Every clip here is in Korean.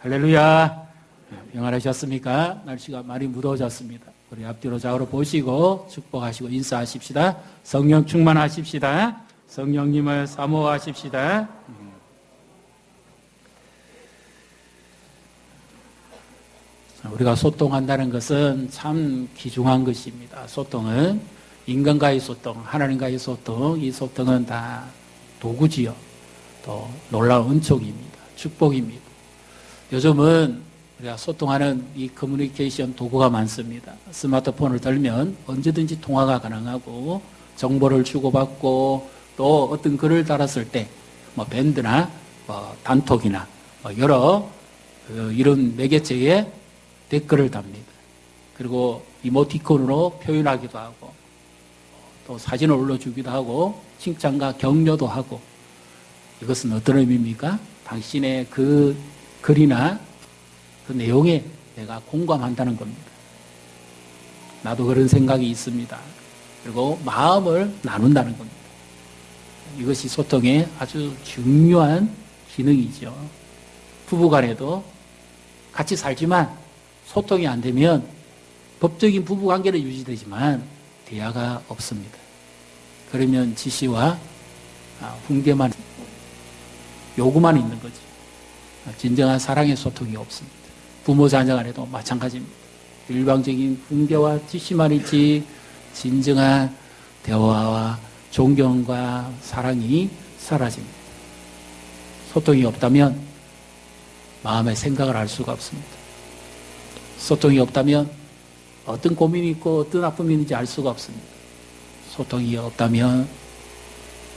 할렐루야. 평안하셨습니까? 날씨가 많이 무더워졌습니다. 우리 앞뒤로 좌우로 보시고 축복하시고 인사하십시다. 성령 충만하십시다. 성령님을 사모하십시다. 우리가 소통한다는 것은 참 귀중한 것입니다. 소통은 인간과의 소통, 하나님과의 소통, 이 소통은 다 도구지요. 또 놀라운 은총입니다. 축복입니다. 요즘은 우리가 소통하는 이 커뮤니케이션 도구가 많습니다. 스마트폰을 들면 언제든지 통화가 가능하고 정보를 주고받고 또 어떤 글을 달았을 때 밴드나 단톡이나 여러 이런 매개체에 댓글을 답니다. 그리고 이모티콘으로 표현하기도 하고 또 사진을 올려주기도 하고 칭찬과 격려도 하고 이것은 어떤 의미입니까? 당신의 그 글이나 그 내용에 내가 공감한다는 겁니다. 나도 그런 생각이 있습니다. 그리고 마음을 나눈다는 겁니다. 이것이 소통의 아주 중요한 기능이죠. 부부간에도 같이 살지만 소통이 안 되면 법적인 부부관계는 유지되지만 대화가 없습니다. 그러면 지시와 훈계만 요구만 있는 거죠. 진정한 사랑의 소통이 없습니다. 부모 자녀 간에도 마찬가지입니다. 일방적인 훈계와 지시만 있지 진정한 대화와 존경과 사랑이 사라집니다. 소통이 없다면 마음의 생각을 알 수가 없습니다. 소통이 없다면 어떤 고민이 있고 어떤 아픔이 있는지 알 수가 없습니다. 소통이 없다면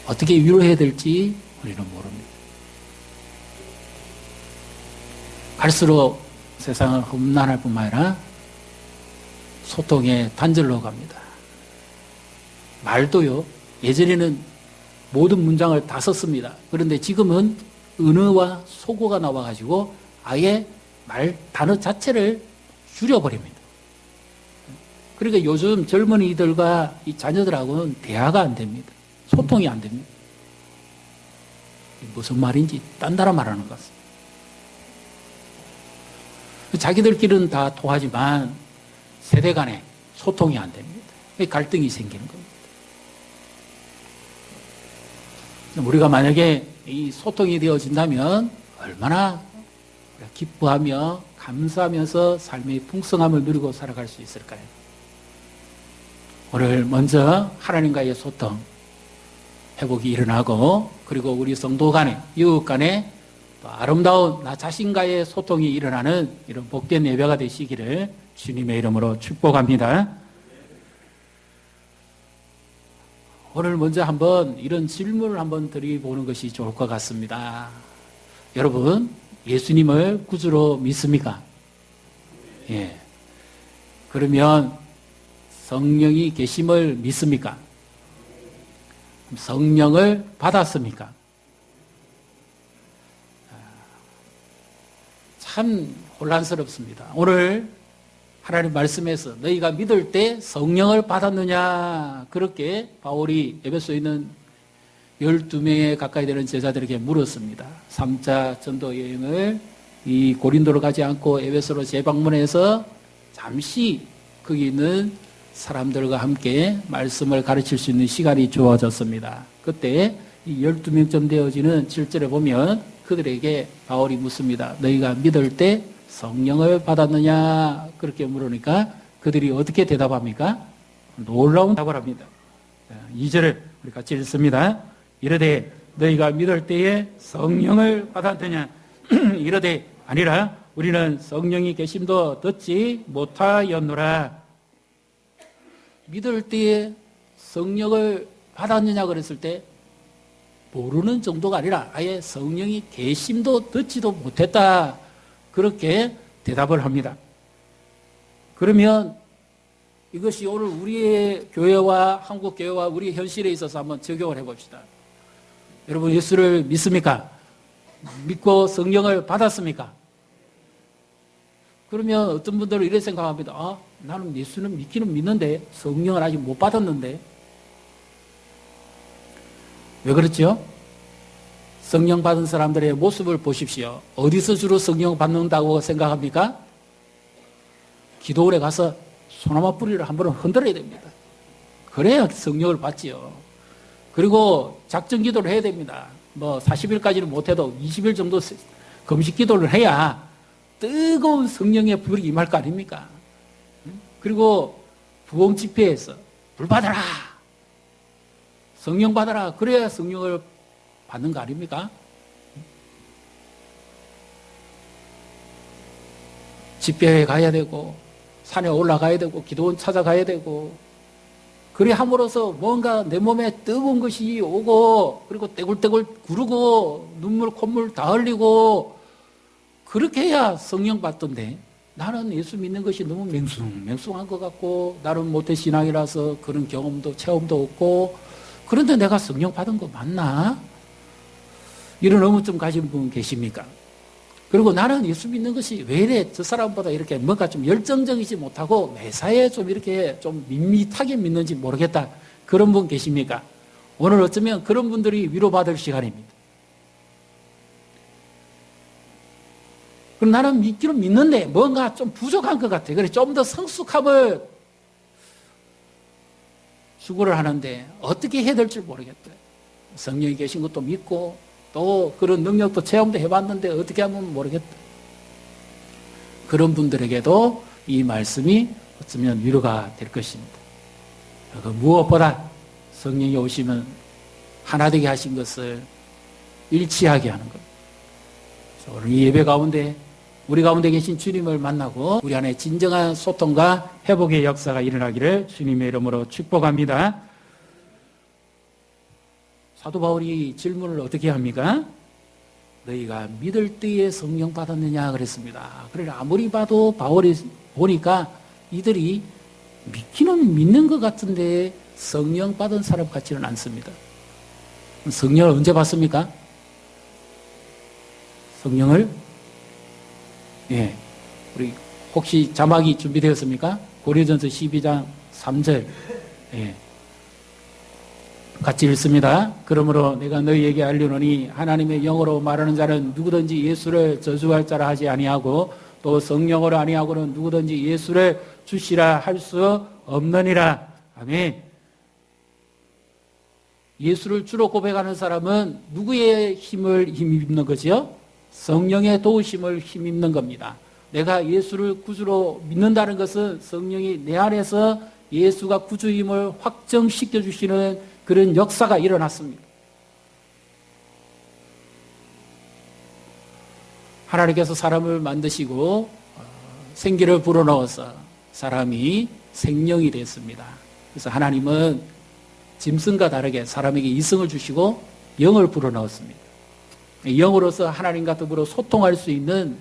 어떻게 위로해야 될지 우리는 모릅니다. 갈수록 세상은 험난할 뿐만 아니라 소통의 단절로 갑니다. 말도요, 예전에는 모든 문장을 다 썼습니다. 그런데 지금은 은어와 속어가 나와가지고 아예 단어 자체를 줄여버립니다. 그러니까 요즘 젊은이들과 이 자녀들하고는 대화가 안 됩니다. 소통이 안 됩니다. 무슨 말인지 딴따라 말하는 것 같습니다. 자기들끼리는 다 통하지만 세대 간에 소통이 안 됩니다. 갈등이 생기는 겁니다. 우리가 만약에 이 소통이 되어진다면 얼마나 기뻐하며 감사하면서 삶의 풍성함을 누리고 살아갈 수 있을까요? 오늘 먼저 하나님과의 소통 회복이 일어나고 그리고 우리 성도 간에 이웃 간에 또 아름다운 나 자신과의 소통이 일어나는 이런 복된 예배가 되시기를 주님의 이름으로 축복합니다. 오늘 먼저 한번 이런 질문을 한번 드려보는 것이 좋을 것 같습니다. 여러분, 예수님을 구주로 믿습니까? 예. 그러면 성령이 계심을 믿습니까? 성령을 받았습니까? 참 혼란스럽습니다. 오늘 하나님 말씀에서 너희가 믿을 때 성령을 받았느냐 그렇게 바울이 에베소에 있는 12명에 가까이 되는 제자들에게 물었습니다. 3차 전도 여행을 이 고린도로 가지 않고 에베소로 재방문해서 잠시 거기 있는 사람들과 함께 말씀을 가르칠 수 있는 시간이 주어졌습니다. 그때 이 12명쯤 되어지는 7절에 보면 그들에게 바울이 묻습니다. 너희가 믿을 때 성령을 받았느냐 그렇게 물으니까 그들이 어떻게 대답합니까? 놀라운 답을 합니다. 2절을 우리 같이 읽습니다. 이르되 너희가 믿을 때에 성령을 받았느냐 이르되 아니라 우리는 성령이 계심도 듣지 못하였노라. 믿을 때에 성령을 받았느냐 그랬을 때 모르는 정도가 아니라 아예 성령이 계심도 듣지도 못했다 그렇게 대답을 합니다. 그러면 이것이 오늘 우리의 교회와 한국 교회와 우리의 현실에 있어서 한번 적용을 해봅시다. 여러분 예수를 믿습니까? 믿고 성령을 받았습니까? 그러면 어떤 분들은 이렇게 생각합니다. 나는 예수는 믿기는 믿는데 성령을 아직 못 받았는데 왜 그렇죠? 성령 받은 사람들의 모습을 보십시오. 어디서 주로 성령 받는다고 생각합니까? 기도원에 가서 소나무 뿌리를 한번 흔들어야 됩니다. 그래야 성령을 받지요. 그리고 작전 기도를 해야 됩니다. 40일까지는 못해도 20일 정도 금식 기도를 해야 뜨거운 성령의 불이 임할 거 아닙니까? 그리고 부흥 집회에서 불 받아라! 성령 받아라! 그래야 성령을 받는 거 아닙니까? 집회에 가야 되고 산에 올라가야 되고 기도원 찾아가야 되고 그래 함으로써 뭔가 내 몸에 뜨거운 것이 오고 그리고 떼굴떼굴 구르고 눈물 콧물 다 흘리고 그렇게 해야 성령 받던데 나는 예수 믿는 것이 너무 맹숭한 것 같고 나는 모태신앙이라서 그런 경험도 체험도 없고 그런데 내가 성령 받은 거 맞나? 이런 의문점 가진 분 계십니까? 그리고 나는 예수 믿는 것이 왜 이래 저 사람보다 이렇게 뭔가 좀 열정적이지 못하고 매사에 좀 이렇게 좀 밋밋하게 믿는지 모르겠다. 그런 분 계십니까? 오늘 어쩌면 그런 분들이 위로받을 시간입니다. 그럼 나는 믿기는 믿는데 뭔가 좀 부족한 것 같아. 그래서 좀 더 성숙함을 추구를 하는데 어떻게 해야 될지 모르겠다. 성령이 계신 것도 믿고 또 그런 능력도 체험도 해봤는데 어떻게 하면 모르겠다. 그런 분들에게도 이 말씀이 어쩌면 위로가 될 것입니다. 무엇보다 성령이 오시면 하나 되게 하신 것을 일치하게 하는 것. 오늘 이 예배 가운데 우리 가운데 계신 주님을 만나고 우리 안에 진정한 소통과 회복의 역사가 일어나기를 주님의 이름으로 축복합니다. 사도 바울이 질문을 어떻게 합니까? 너희가 믿을 때에 성령 받았느냐 그랬습니다. 그래 아무리 봐도 바울이 보니까 이들이 믿기는 믿는 것 같은데 성령 받은 사람 같지는 않습니다. 성령을 언제 받습니까? 성령을 우리 혹시 자막이 준비되었습니까? 고린도전서 12장 3절 같이 읽습니다. 그러므로 내가 너희에게 알려노니 하나님의 영으로 말하는 자는 누구든지 예수를 저주할 자라 하지 아니하고 또 성령으로 아니하고는 누구든지 예수를 주시라 할 수 없느니라. 아멘. 예수를 주로 고백하는 사람은 누구의 힘을 힘입는 거지요? 성령의 도우심을 힘입는 겁니다. 내가 예수를 구주로 믿는다는 것은 성령이 내 안에서 예수가 구주임을 확정시켜 주시는 그런 역사가 일어났습니다. 하나님께서 사람을 만드시고 생기를 불어넣어서 사람이 생명이 됐습니다. 그래서 하나님은 짐승과 다르게 사람에게 이성을 주시고 영을 불어넣었습니다. 영으로서 하나님과 더불어 소통할 수 있는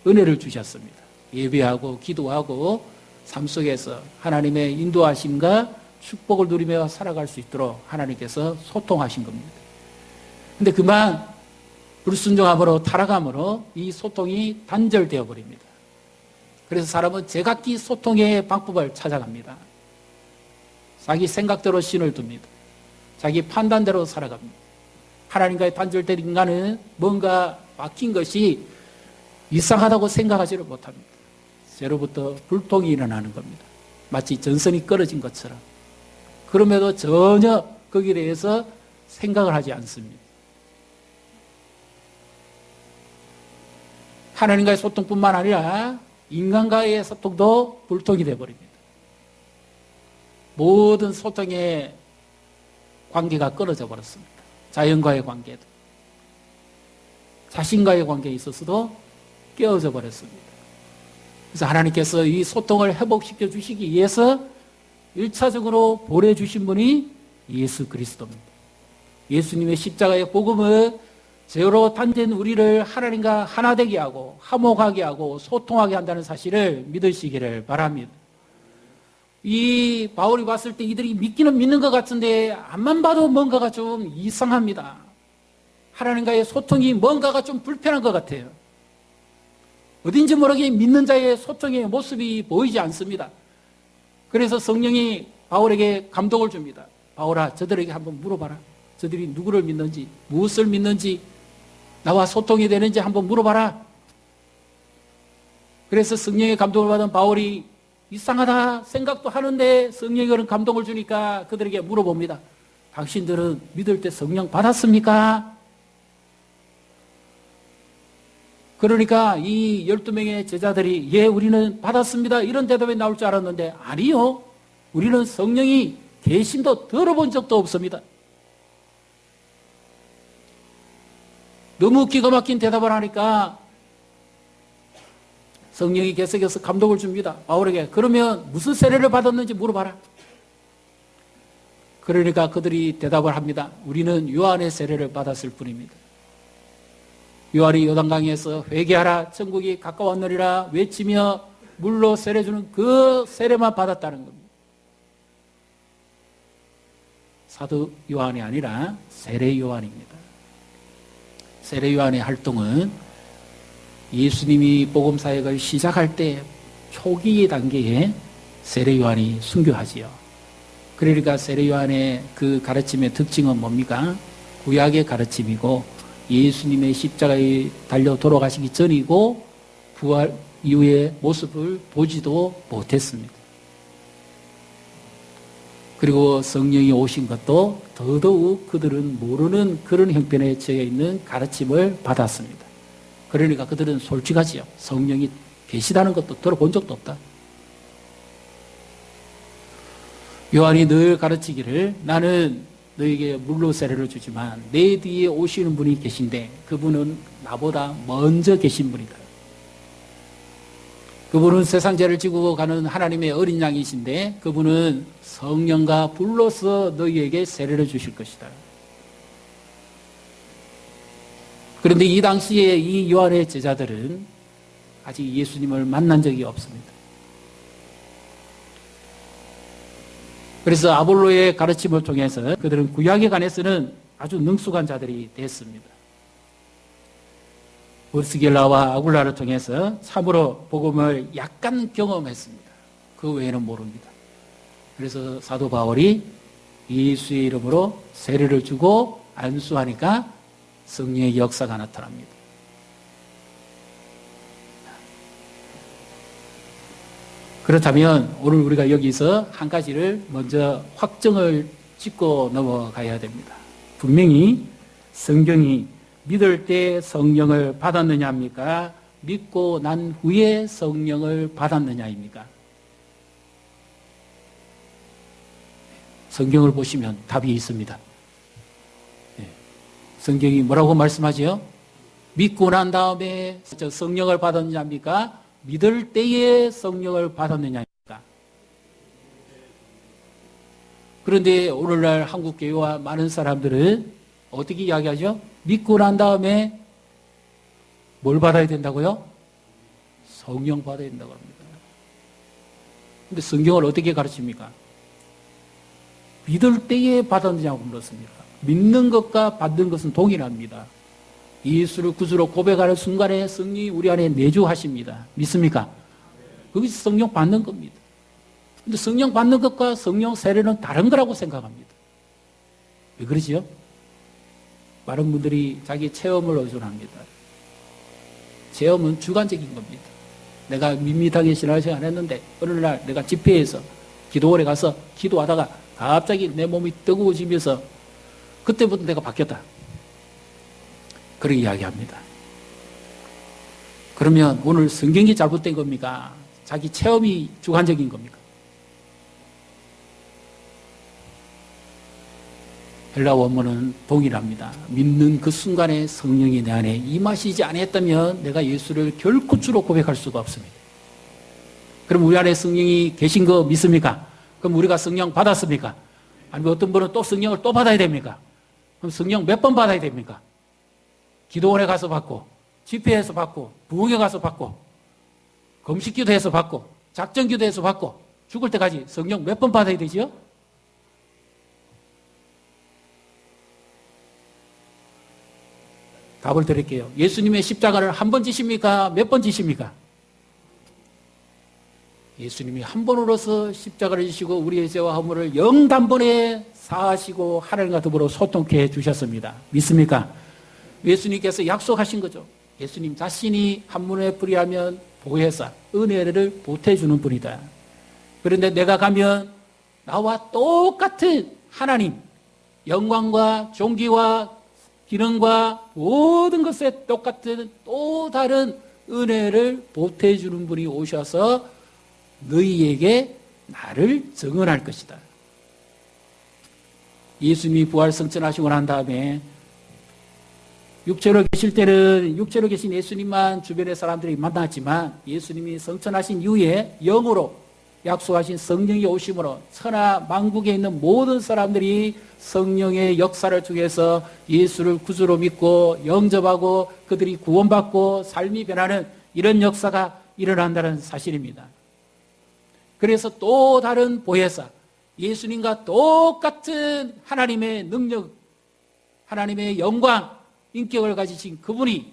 은혜를 주셨습니다. 예배하고 기도하고 삶 속에서 하나님의 인도하심과 축복을 누리며 살아갈 수 있도록 하나님께서 소통하신 겁니다. 근데 그만 불순종함으로 타락함으로 이 소통이 단절되어 버립니다. 그래서 사람은 제각기 소통의 방법을 찾아갑니다. 자기 생각대로 신을 둡니다. 자기 판단대로 살아갑니다. 하나님과의 단절된 인간은 뭔가 막힌 것이 이상하다고 생각하지를 못합니다. 새로부터 불통이 일어나는 겁니다. 마치 전선이 끊어진 것처럼. 그럼에도 전혀 거기에 대해서 생각을 하지 않습니다. 하나님과의 소통뿐만 아니라 인간과의 소통도 불통이 되어버립니다. 모든 소통의 관계가 끊어져 버렸습니다. 자연과의 관계도 자신과의 관계에 있어서도 깨어져 버렸습니다. 그래서 하나님께서 이 소통을 회복시켜 주시기 위해서 1차적으로 보내주신 분이 예수 그리스도입니다. 예수님의 십자가의 복음은 죄로 단죄된 우리를 하나님과 하나 되게 하고 화목하게 하고 소통하게 한다는 사실을 믿으시기를 바랍니다. 이 바울이 봤을 때 이들이 믿기는 믿는 것 같은데 앞만 봐도 뭔가가 좀 이상합니다. 하나님과의 소통이 뭔가가 좀 불편한 것 같아요. 어딘지 모르게 믿는 자의 소통의 모습이 보이지 않습니다. 그래서 성령이 바울에게 감동을 줍니다. 바울아, 저들에게 한번 물어봐라. 저들이 누구를 믿는지, 무엇을 믿는지, 나와 소통이 되는지 한번 물어봐라. 그래서 성령의 감동을 받은 바울이 이상하다 생각도 하는데 성령이 그런 감동을 주니까 그들에게 물어봅니다. 당신들은 믿을 때 성령 받았습니까? 그러니까 이 12명의 제자들이 예, 우리는 받았습니다. 이런 대답이 나올 줄 알았는데 아니요. 우리는 성령이 계심도 들어본 적도 없습니다. 너무 기가 막힌 대답을 하니까 성령이 계속해서 감동을 줍니다. 바울에게. 그러면 무슨 세례를 받았는지 물어봐라. 그러니까 그들이 대답을 합니다. 우리는 요한의 세례를 받았을 뿐입니다. 요한이 요단강에서 회개하라 천국이 가까웠느니라 외치며 물로 세례 주는 그 세례만 받았다는 겁니다. 사도 요한이 아니라 세례 요한입니다. 세례 요한의 활동은 예수님이 복음 사역을 시작할 때 초기 단계에 세례 요한이 순교하지요. 그러니까 세례 요한의 그 가르침의 특징은 뭡니까? 구약의 가르침이고 예수님의 십자가에 달려 돌아가시기 전이고 부활 이후의 모습을 보지도 못했습니다. 그리고 성령이 오신 것도 더더욱 그들은 모르는 그런 형편에 처해 있는 가르침을 받았습니다. 그러니까 그들은 솔직하지요. 성령이 계시다는 것도 들어본 적도 없다. 요한이 늘 가르치기를 나는 너에게 물로 세례를 주지만 내 뒤에 오시는 분이 계신데 그분은 나보다 먼저 계신 분이다. 그분은 세상 죄를 지고 가는 하나님의 어린 양이신데 그분은 성령과 불로서 너희에게 세례를 주실 것이다. 그런데 이 당시에 이 요한의 제자들은 아직 예수님을 만난 적이 없습니다. 그래서 아볼로의 가르침을 통해서 그들은 구약에 관해서는 아주 능숙한 자들이 됐습니다. 브리스길라와 아굴라를 통해서 참으로 복음을 약간 경험했습니다. 그 외에는 모릅니다. 그래서 사도 바울이 예수의 이름으로 세례를 주고 안수하니까 성령의 역사가 나타납니다. 그렇다면 오늘 우리가 여기서 한 가지를 먼저 확정을 짓고 넘어가야 됩니다. 분명히 성경이 믿을 때 성령을 받았느냐입니까? 믿고 난 후에 성령을 받았느냐입니까? 성경을 보시면 답이 있습니다. 성경이 뭐라고 말씀하죠? 믿고 난 다음에 성령을 받았느냐입니까? 믿을 때에 성령을 받았느냐입니까? 그런데 오늘날 한국교회와 많은 사람들은 어떻게 이야기하죠? 믿고 난 다음에 뭘 받아야 된다고요? 성령 받아야 된다고 합니다. 근데 성경을 어떻게 가르칩니까? 믿을 때에 받았느냐고 물었습니다. 믿는 것과 받는 것은 동일합니다. 예수를 구주로 고백하는 순간에 성령이 우리 안에 내주하십니다. 믿습니까? 거기서 성령 받는 겁니다. 근데 성령 받는 것과 성령 세례는 다른 거라고 생각합니다. 왜 그러지요? 많은 분들이 자기 체험을 의존합니다. 체험은 주관적인 겁니다. 내가 밋밋하게 신앙생활 했는데 어느 날 내가 집회에서 기도원에 가서 기도하다가 갑자기 내 몸이 뜨거워지면서 그때부터 내가 바뀌었다. 그렇게 이야기합니다. 그러면 오늘 성경이 잘못된 겁니까? 자기 체험이 주관적인 겁니까? 헬라 원문은 동일합니다. 믿는 그 순간에 성령이 내 안에 임하시지 않았다면 내가 예수를 결코 주로 고백할 수가 없습니다. 그럼 우리 안에 성령이 계신 거 믿습니까? 그럼 우리가 성령 받았습니까? 아니면 어떤 분은 또 성령을 또 받아야 됩니까? 그럼 성령 몇 번 받아야 됩니까? 기도원에 가서 받고, 집회에서 받고, 부흥회 가서 받고, 금식기도해서 받고, 작전기도해서 받고, 죽을 때까지 성령 몇 번 받아야 되지요? 답을 드릴게요. 예수님의 십자가를 한 번 지십니까? 몇 번 지십니까? 예수님이 한 번으로서 십자가를 지시고 우리의 죄와 허물을 영단번에 사하시고 하나님과 더불어 소통케 해주셨습니다. 믿습니까? 예수님께서 약속하신 거죠. 예수님 자신이 한문에 불이하면 보혜사, 은혜를 보태주는 분이다. 그런데 내가 가면 나와 똑같은 하나님, 영광과 존귀와 기능과 모든 것에 똑같은 또 다른 은혜를 보태주는 분이 오셔서 너희에게 나를 증언할 것이다. 예수님이 부활 승천하시고 난 다음에 육체로 계실 때는 육체로 계신 예수님만 주변의 사람들이 만났지만 예수님이 승천하신 이후에 영으로 약속하신 성령이 오심으로 천하 만국에 있는 모든 사람들이 성령의 역사를 통해서 예수를 구주로 믿고 영접하고 그들이 구원받고 삶이 변하는 이런 역사가 일어난다는 사실입니다. 그래서 또 다른 보혜사, 예수님과 똑같은 하나님의 능력, 하나님의 영광, 인격을 가지신 그분이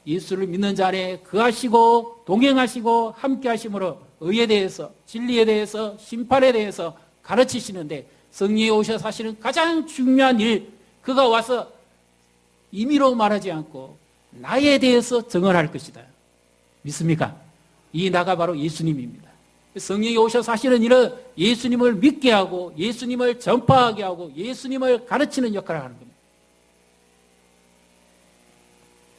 예수를 믿는 자 안에 거하시고 동행하시고 함께 하심으로 의에 대해서, 진리에 대해서, 심판에 대해서 가르치시는데 성령이 오셔서 하시는 가장 중요한 일, 그가 와서 임의로 말하지 않고 나에 대해서 증언할 것이다. 믿습니까? 이 나가 바로 예수님입니다. 성령이 오셔서 하시는 일은 예수님을 믿게 하고 예수님을 전파하게 하고 예수님을 가르치는 역할을 하는 겁니다.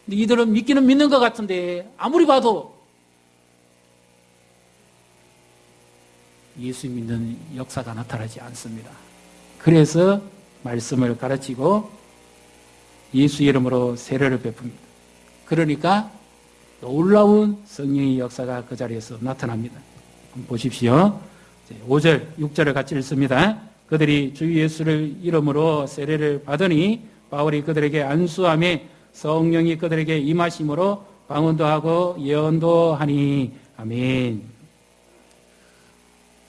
근데 이들은 믿기는 믿는 것 같은데 아무리 봐도 예수 믿는 역사가 나타나지 않습니다. 그래서 말씀을 가르치고 예수 이름으로 세례를 베풉니다. 그러니까 놀라운 성령의 역사가 그 자리에서 나타납니다. 한번 보십시오. 5절, 6절을 같이 읽습니다. 그들이 주 예수를 이름으로 세례를 받으니 바울이 그들에게 안수하며 성령이 그들에게 임하심으로 방언도 하고 예언도 하니. 아멘.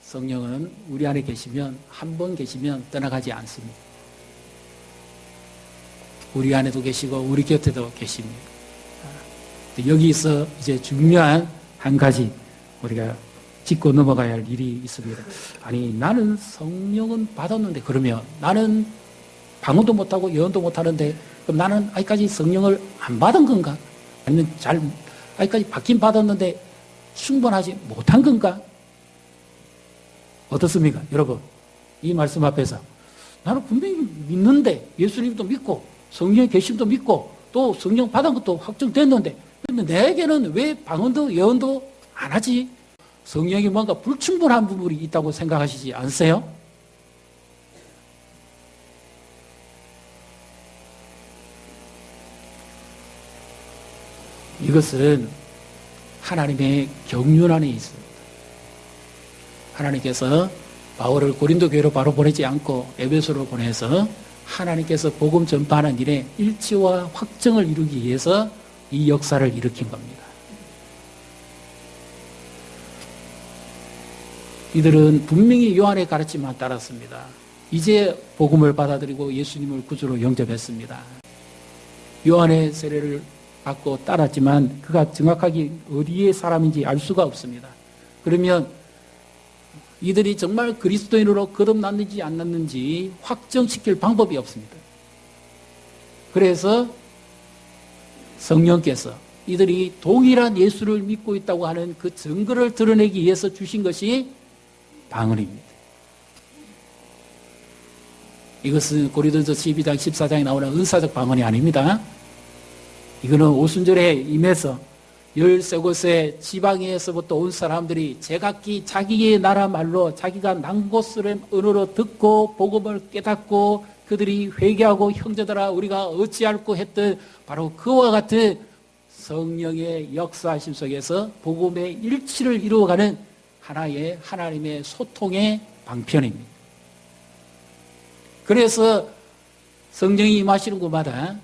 성령은 우리 안에 계시면, 한 번 계시면 떠나가지 않습니다. 우리 안에도 계시고 우리 곁에도 계십니다. 여기서 이제 중요한 한 가지 우리가 짚고 넘어가야 할 일이 있습니다. 아니, 나는 성령은 받았는데, 그러면 나는 방언도 못하고 예언도 못하는데 그럼 나는 아직까지 성령을 안 받은 건가? 아니면 아직까지 받긴 받았는데 충분하지 못한 건가? 어떻습니까? 여러분, 이 말씀 앞에서 나는 분명히 믿는데, 예수님도 믿고 성령의 계심도 믿고 또 성령 받은 것도 확정됐는데, 그런데 내게는 왜 방언도 예언도 안 하지? 성령이 뭔가 불충분한 부분이 있다고 생각하시지 않으세요? 이것은 하나님의 경륜 안에 있습니다. 하나님께서 바울을 고린도 교회로 바로 보내지 않고 에베소로 보내서 하나님께서 복음 전파하는 일에 일치와 확정을 이루기 위해서 이 역사를 일으킨 겁니다. 이들은 분명히 요한의 가르침만 따랐습니다. 이제 복음을 받아들이고 예수님을 구주로 영접했습니다. 요한의 세례를 받고 따랐지만 그가 정확하게 어디의 사람인지 알 수가 없습니다. 그러면 이들이 정말 그리스도인으로 거듭났는지 안 났는지 확정시킬 방법이 없습니다. 그래서 성령께서 이들이 동일한 예수를 믿고 있다고 하는 그 증거를 드러내기 위해서 주신 것이 방언입니다. 이것은 고린도서 12장 14장에 나오는 은사적 방언이 아닙니다. 이거는 오순절에 임해서 13곳의 지방에서부터 온 사람들이 제각기 자기의 나라 말로 자기가 난 곳을 언어로 듣고 복음을 깨닫고 그들이 회개하고 형제들아 우리가 어찌할꼬 했던 바로 그와 같은 성령의 역사하심 속에서 복음의 일치를 이루어가는 하나의 하나님의 소통의 방편입니다. 그래서 성령이 임하시는 곳마다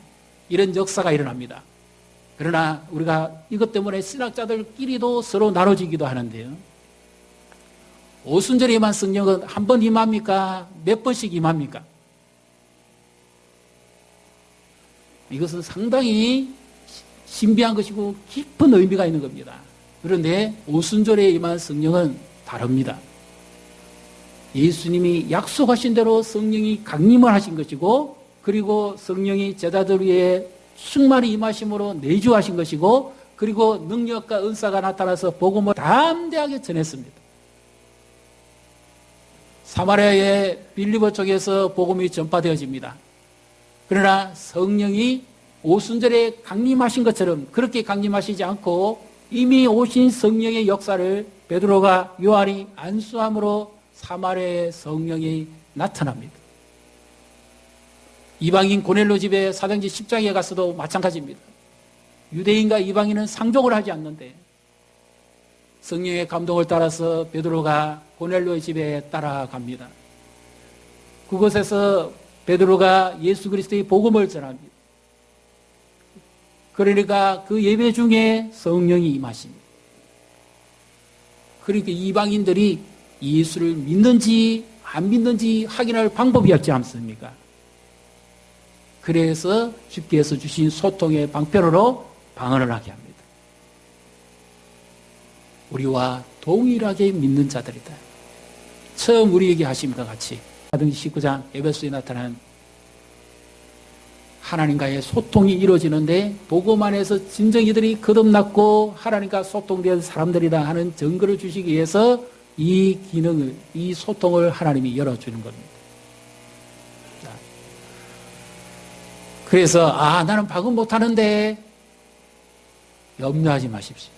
이런 역사가 일어납니다. 그러나 우리가 이것 때문에 신학자들끼리도 서로 나눠지기도 하는데요. 오순절에 임한 성령은 한 번 임합니까? 몇 번씩 임합니까? 이것은 상당히 신비한 것이고 깊은 의미가 있는 겁니다. 그런데 오순절에 임한 성령은 다릅니다. 예수님이 약속하신 대로 성령이 강림을 하신 것이고, 그리고 성령이 제자들 위에 충만히 임하심으로 내주하신 것이고, 그리고 능력과 은사가 나타나서 복음을 담대하게 전했습니다. 사마리아의 빌리보 쪽에서 복음이 전파되어집니다. 그러나 성령이 오순절에 강림하신 것처럼 그렇게 강림하시지 않고 이미 오신 성령의 역사를 베드로가 요한이 안수함으로 사마리아의 성령이 나타납니다. 이방인 고넬료 집에 사도행전 10장에 가서도 마찬가지입니다. 유대인과 이방인은 상종을 하지 않는데 성령의 감동을 따라서 베드로가 고넬료의 집에 따라갑니다. 그곳에서 베드로가 예수 그리스도의 복음을 전합니다. 그러니까 그 예배 중에 성령이 임하십니다. 그러니까 이방인들이 예수를 믿는지 안 믿는지 확인할 방법이 없지 않습니까? 그래서 주께서 주신 소통의 방편으로 방언을 하게 합니다. 우리와 동일하게 믿는 자들이다. 처음 우리에게 하심과 같이 사도행전 19장 에베소에 나타난 하나님과의 소통이 이루어지는데 복음 안에서 진정 이들이 거듭났고 하나님과 소통된 사람들이다 하는 증거를 주시기 위해서 이 기능을, 이 소통을 하나님이 열어주는 겁니다. 그래서 나는 방언 못하는데 염려하지 마십시오.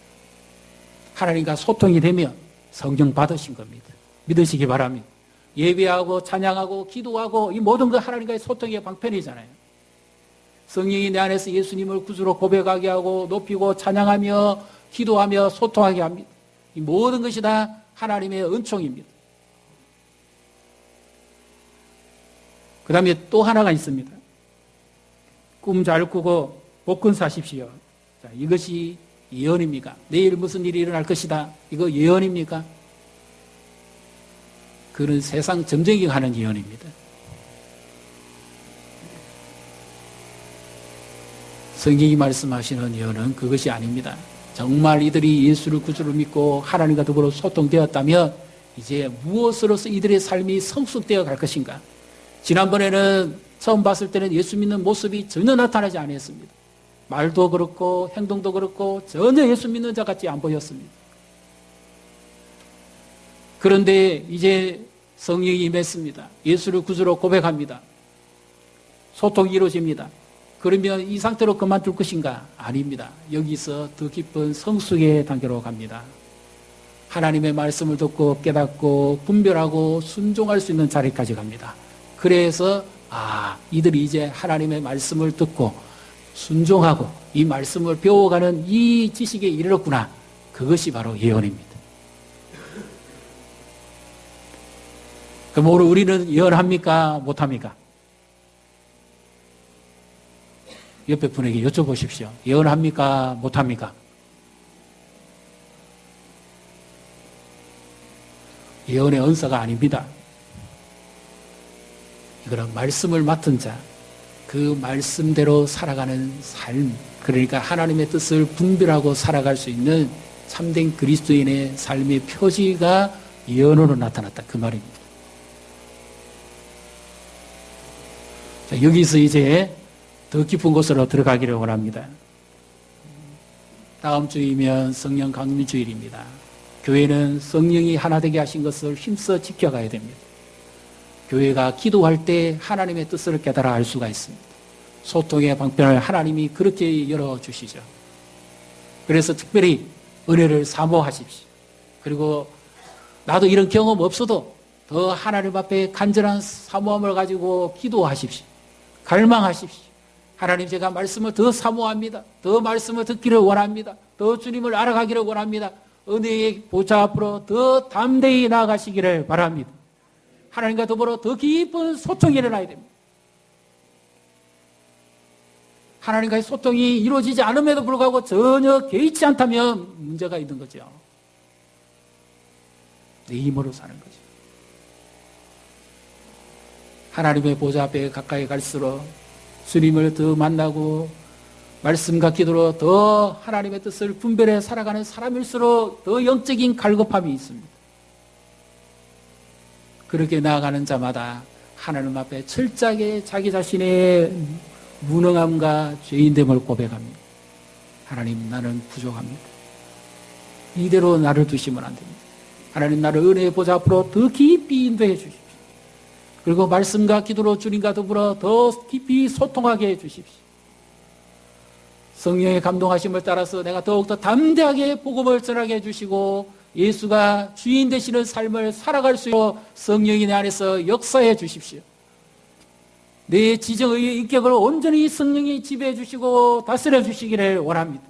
하나님과 소통이 되면 성령 받으신 겁니다. 믿으시기 바랍니다. 예배하고 찬양하고 기도하고 이 모든 것 하나님과의 소통의 방편이잖아요. 성령이 내 안에서 예수님을 구주로 고백하게 하고 높이고 찬양하며 기도하며 소통하게 합니다. 이 모든 것이 다 하나님의 은총입니다. 그 다음에 또 하나가 있습니다. 꿈 잘 꾸고 복권 사십시오. 자, 이것이 예언입니까? 내일 무슨 일이 일어날 것이다. 이거 예언입니까? 그는 세상 점쟁이가 하는 예언입니다. 성경이 말씀하시는 예언은 그것이 아닙니다. 정말 이들이 예수를 구주로 믿고 하나님과 더불어 소통되었다면 이제 무엇으로서 이들의 삶이 성숙되어 갈 것인가? 지난번에는 처음 봤을 때는 예수 믿는 모습이 전혀 나타나지 않았습니다. 말도 그렇고 행동도 그렇고 전혀 예수 믿는 자 같지 안 보였습니다. 그런데 이제 성령이 임했습니다. 예수를 구주로 고백합니다. 소통이 이루어집니다. 그러면 이 상태로 그만둘 것인가? 아닙니다. 여기서 더 깊은 성숙의 단계로 갑니다. 하나님의 말씀을 듣고 깨닫고 분별하고 순종할 수 있는 자리까지 갑니다. 그래서 이들이 이제 하나님의 말씀을 듣고 순종하고 이 말씀을 배워가는 이 지식에 이르렀구나. 그것이 바로 예언입니다. 그럼 오늘 우리는 예언합니까? 못합니까? 옆에 분에게 여쭤보십시오. 예언합니까? 못합니까? 예언의 은사가 아닙니다. 이거는 말씀을 맡은 자, 그 말씀대로 살아가는 삶, 그러니까 하나님의 뜻을 분별하고 살아갈 수 있는 참된 그리스도인의 삶의 표지가 예언으로 나타났다. 그 말입니다. 자, 여기서 이제 더 깊은 곳으로 들어가기를 원합니다. 다음 주이면 성령 강림 주일입니다. 교회는 성령이 하나 되게 하신 것을 힘써 지켜가야 됩니다. 교회가 기도할 때 하나님의 뜻을 깨달아 알 수가 있습니다. 소통의 방편을 하나님이 그렇게 열어주시죠. 그래서 특별히 은혜를 사모하십시오. 그리고 나도 이런 경험 없어도 더 하나님 앞에 간절한 사모함을 가지고 기도하십시오. 갈망하십시오. 하나님, 제가 말씀을 더 사모합니다. 더 말씀을 듣기를 원합니다. 더 주님을 알아가기를 원합니다. 은혜의 보좌 앞으로 더 담대히 나아가시기를 바랍니다. 하나님과 더불어 더 깊은 소통이 일어나야 됩니다. 하나님과의 소통이 이루어지지 않음에도 불구하고 전혀 개의치 않다면 문제가 있는 거죠. 내 힘으로 사는 거죠. 하나님의 보좌 앞에 가까이 갈수록 주님을 더 만나고 말씀과 기도로 더 하나님의 뜻을 분별해 살아가는 사람일수록 더 영적인 갈급함이 있습니다. 그렇게 나아가는 자마다 하나님 앞에 철저하게 자기 자신의 무능함과 죄인됨을 고백합니다. 하나님, 나는 부족합니다. 이대로 나를 두시면 안 됩니다. 하나님, 나를 은혜의 보좌 앞으로 더 깊이 인도해 주십시오. 그리고 말씀과 기도로 주님과 더불어 더 깊이 소통하게 해 주십시오. 성령의 감동하심을 따라서 내가 더욱더 담대하게 복음을 전하게 해주시고 예수가 주인 되시는 삶을 살아갈 수 있도록 성령이 내 안에서 역사해 주십시오. 내 지정의 인격을 온전히 성령이 지배해 주시고 다스려 주시기를 원합니다.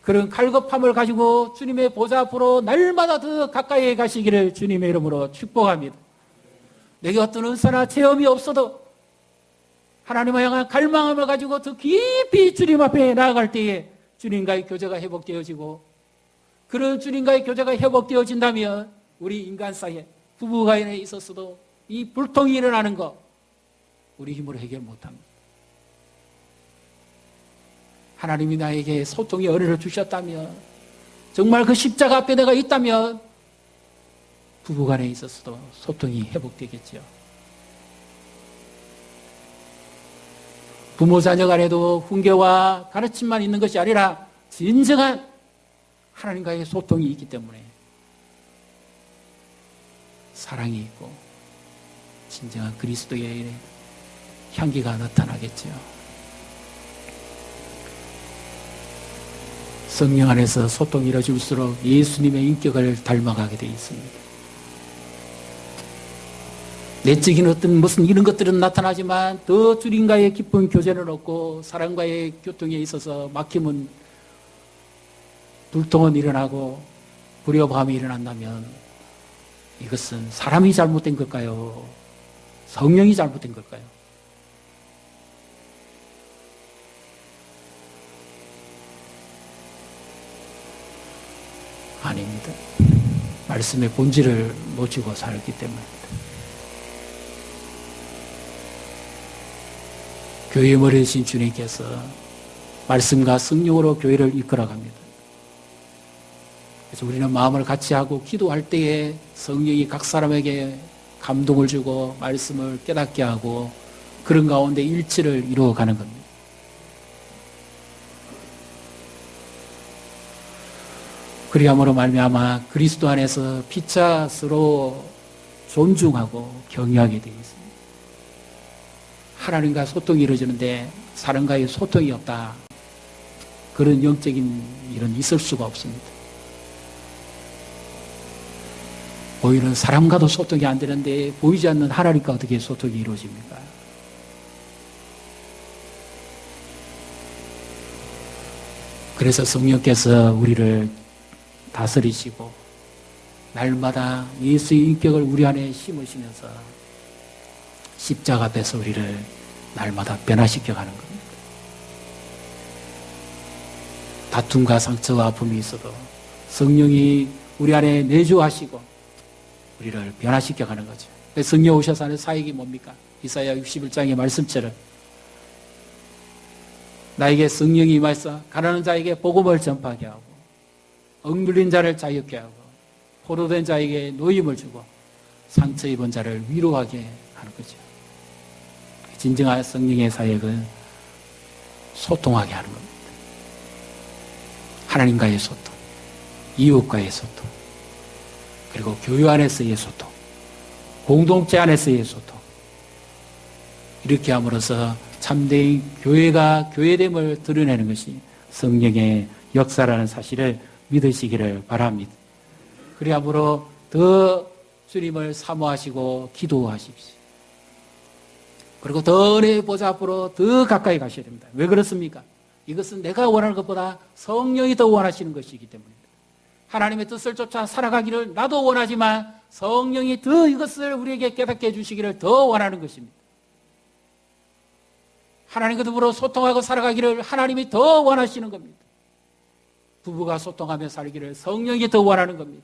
그런 갈급함을 가지고 주님의 보좌 앞으로 날마다 더 가까이 가시기를 주님의 이름으로 축복합니다. 내게 어떤 은사나 체험이 없어도 하나님을 향한 갈망함을 가지고 더 깊이 주님 앞에 나아갈 때에 주님과의 교제가 회복되어지고, 그런 주님과의 교제가 회복되어진다면 우리 인간 사이에 부부간에 있었어도 이 불통이 일어나는 거 우리 힘으로 해결 못합니다. 하나님이 나에게 소통의 은혜를 주셨다면, 정말 그 십자가 앞에 내가 있다면 부부간에 있었어도 소통이 회복되겠죠. 부모 자녀 간에도 훈계와 가르침만 있는 것이 아니라 진정한 하나님과의 소통이 있기 때문에 사랑이 있고 진정한 그리스도의 향기가 나타나겠죠. 성령 안에서 소통이 이루어질수록 예수님의 인격을 닮아가게 되어 있습니다. 내적인 어떤 무슨 이런 것들은 나타나지만 더 주님과의 깊은 교제를 얻고 사랑과의 교통에 있어서 막힘은, 불통은 일어나고 불협화음이 일어난다면 이것은 사람이 잘못된 걸까요? 성령이 잘못된 걸까요? 아닙니다. 말씀의 본질을 놓치고 살기 때문입니다. 교회의 머리 되신 주님께서 말씀과 성령으로 교회를 이끌어갑니다. 그래서 우리는 마음을 같이 하고 기도할 때에 성령이 각 사람에게 감동을 주고 말씀을 깨닫게 하고 그런 가운데 일치를 이루어가는 겁니다. 그리함으로 말미암아 그리스도 안에서 피차 서로 존중하고 경외하게 되어 있습니다. 하나님과 소통이 이루어지는데 사람과의 소통이 없다. 그런 영적인 일은 있을 수가 없습니다. 보이는 사람과도 소통이 안 되는데 보이지 않는 하나님과 어떻게 소통이 이루어집니까? 그래서 성령께서 우리를 다스리시고 날마다 예수의 인격을 우리 안에 심으시면서 십자가 앞에서 우리를 날마다 변화시켜 가는 겁니다. 다툼과 상처와 아픔이 있어도 성령이 우리 안에 내주하시고 우리를 변화시켜 가는 거죠. 성령 오셔서 하는 사역이 뭡니까? 이사야 61장의 말씀처럼 나에게 성령이 임하여서 가난한 자에게 복음을 전파하게 하고 억눌린 자를 자유케 하고 포로된 자에게 노임을 주고 상처 입은 자를 위로하게 하는 거죠. 진정한 성령의 사역은 소통하게 하는 겁니다. 하나님과의 소통, 이웃과의 소통, 그리고 교회 안에서의 소통, 공동체 안에서의 소통. 이렇게 함으로써 참된 교회가 교회됨을 드러내는 것이 성령의 역사라는 사실을 믿으시기를 바랍니다. 그리함으로 더 주님을 사모하시고 기도하십시오. 그리고 더 은혜의 보좌 앞으로 더 가까이 가셔야 됩니다. 왜 그렇습니까? 이것은 내가 원하는 것보다 성령이 더 원하시는 것이기 때문입니다. 하나님의 뜻을 쫓아 살아가기를 나도 원하지만 성령이 더 이것을 우리에게 깨닫게 해주시기를 더 원하는 것입니다. 하나님과 더불어 소통하고 살아가기를 하나님이 더 원하시는 겁니다. 부부가 소통하며 살기를 성령이 더 원하는 겁니다.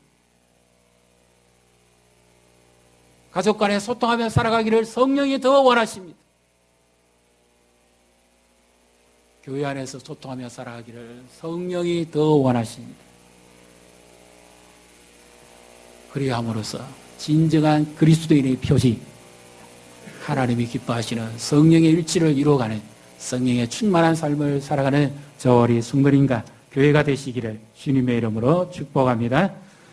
가족 간에 소통하며 살아가기를 성령이 더 원하십니다. 교회 안에서 소통하며 살아가기를 성령이 더 원하십니다. 그리함으로써 진정한 그리스도인의 표지, 하나님이 기뻐하시는 성령의 일치를 이루어가는 성령의 충만한 삶을 살아가는 저리 성도님과 교회가 되시기를 주님의 이름으로 축복합니다.